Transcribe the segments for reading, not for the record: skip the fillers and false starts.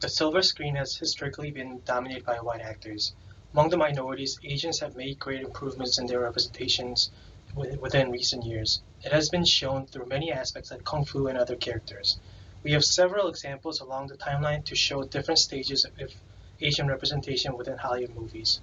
The silver screen has historically been dominated by white actors. Among the minorities, Asians have made great improvements in their representations within recent years. It has been shown through many aspects like Kung Fu and other characters. We have several examples along the timeline to show different stages of Asian representation within Hollywood movies.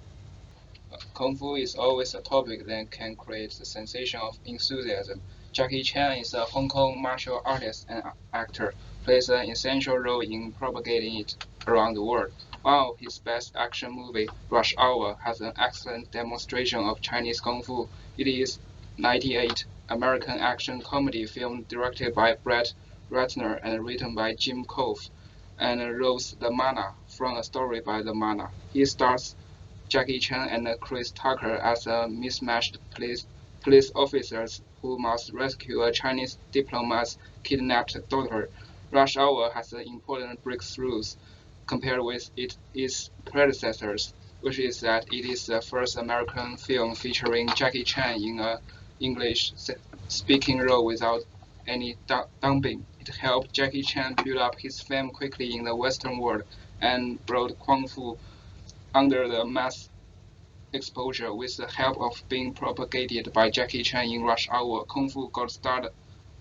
Kung Fu is always a topic that can create the sensation of enthusiasm. Jackie Chan is a Hong Kong martial artist and actor, plays an essential role in propagating it around the world. One of his best action movies, Rush Hour, has an excellent demonstration of Chinese Kung Fu. It is 1998 American action comedy film directed by Brett Ratner and written by Jim Cove, and Rose LaManna from a story by LaManna. He stars Jackie Chan and Chris Tucker as mismatched police officers who must rescue a Chinese diplomat's kidnapped daughter. Rush Hour has important breakthroughs compared with its predecessors, which is that it is the first American film featuring Jackie Chan in an English-speaking role without any dubbing. It helped Jackie Chan build up his fame quickly in the Western world and brought Kung Fu under the mass exposure. With the help of being propagated by Jackie Chan in Rush Hour, Kung Fu got started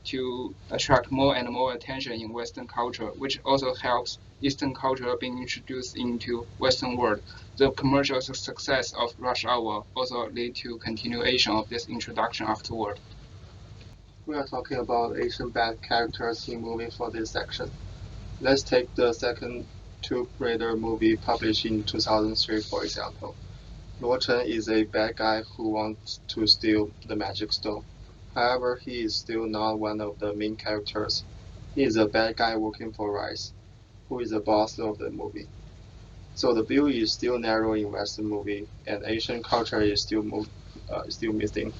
to attract more and more attention in Western culture, which also helps Eastern culture being introduced into Western world. The commercial success of Rush Hour also led to continuation of this introduction afterward. We are talking about Asian bad characters in movie for this section. Let's take the second Tomb Raider movie published in 2003 for example. Luo Chen is a bad guy who wants to steal the magic stone. However, he is still not one of the main characters. He is a bad guy working for Rice, who is the boss of the movie. So the view is still narrow in Western movie, and Asian culture is still missing.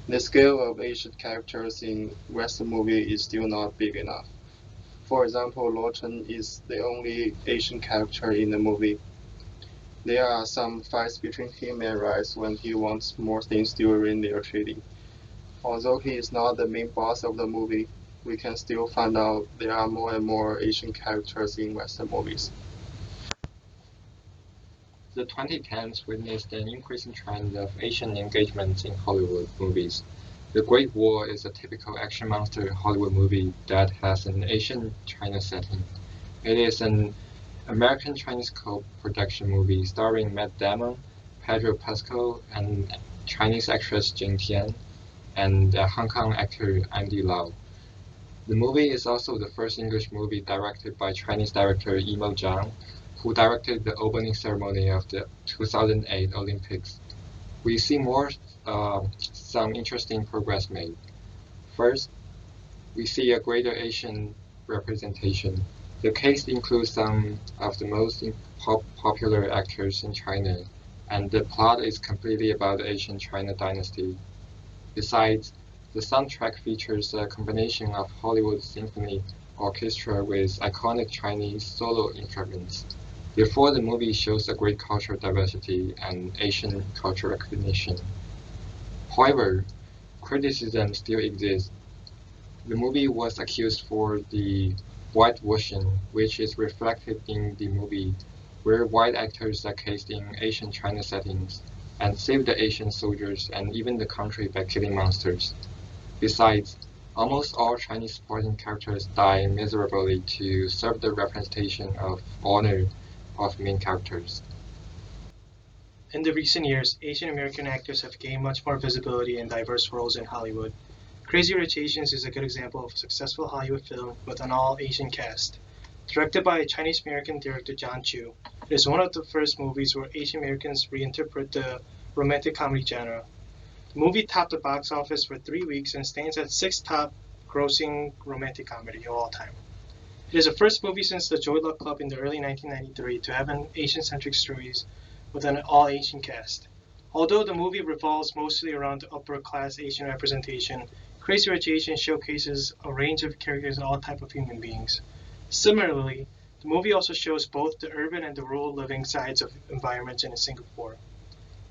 The scale of Asian characters in Western movie is still not big enough. For example, Luo Chen is the only Asian character in the movie. There are some fights between him and Rice when he wants more things during their trading. Although he is not the main boss of the movie, we can still find out there are more and more Asian characters in Western movies. The 2010s witnessed an increasing trend of Asian engagement in Hollywood movies. The Great War is a typical action monster Hollywood movie that has an Asian China setting. It is an American-Chinese co-production movie starring Matt Damon, Pedro Pascal, and Chinese actress Jane Tian, and Hong Kong actor Andy Lau. The movie is also the first English movie directed by Chinese director Yimou Zhang, who directed the opening ceremony of the 2008 Olympics. We see some interesting progress made. First, we see a greater Asian representation. The cast includes some of the most popular actors in China, and the plot is completely about the Asian China dynasty. Besides, the soundtrack features a combination of Hollywood symphony orchestra with iconic Chinese solo instruments. Therefore, the movie shows a great cultural diversity and Asian cultural recognition. However, criticism still exists. The movie was accused for the whitewashing, which is reflected in the movie, where white actors are cast in Asian China settings and save the Asian soldiers and even the country by killing monsters. Besides, almost all Chinese supporting characters die miserably to serve the representation of honor of main characters. In the recent years, Asian American actors have gained much more visibility in diverse roles in Hollywood. Crazy Rich Asians is a good example of a successful Hollywood film with an all-Asian cast. Directed by Chinese American director John Chu, it is one of the first movies where Asian Americans reinterpret the romantic comedy genre. The movie topped the box office for 3 weeks and stands at 6th top grossing romantic comedy of all time. It is the first movie since The Joy Luck Club in the early 1993 to have an Asian-centric stories with an all-Asian cast. Although the movie revolves mostly around the upper-class Asian representation, Crazy Rich Asians showcases a range of characters and all types of human beings. Similarly, the movie also shows both the urban and the rural living sides of environments in Singapore.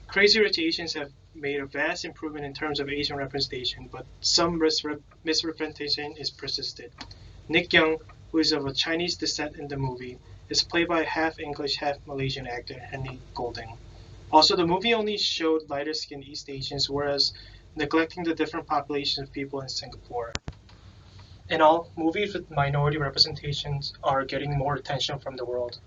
Crazy Rich Asians have made a vast improvement in terms of Asian representation, but some misrepresentation is persisted. Nick Young, who is of a Chinese descent in the movie, is played by a half English, half Malaysian actor, Henry Golding. Also, the movie only showed lighter skinned East Asians, whereas neglecting the different populations of people in Singapore. In all, movies with minority representations are getting more attention from the world,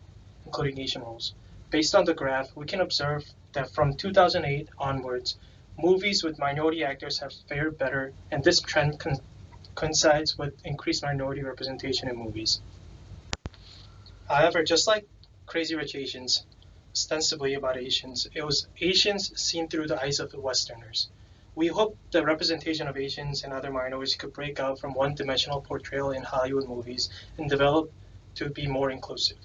including Asian roles. Based on the graph, we can observe that from 2008 onwards, movies with minority actors have fared better, and this trend coincides with increased minority representation in movies. However, just like Crazy Rich Asians, ostensibly about Asians, it was Asians seen through the eyes of the Westerners. We hope the representation of Asians and other minorities could break out from one-dimensional portrayal in Hollywood movies and develop to be more inclusive.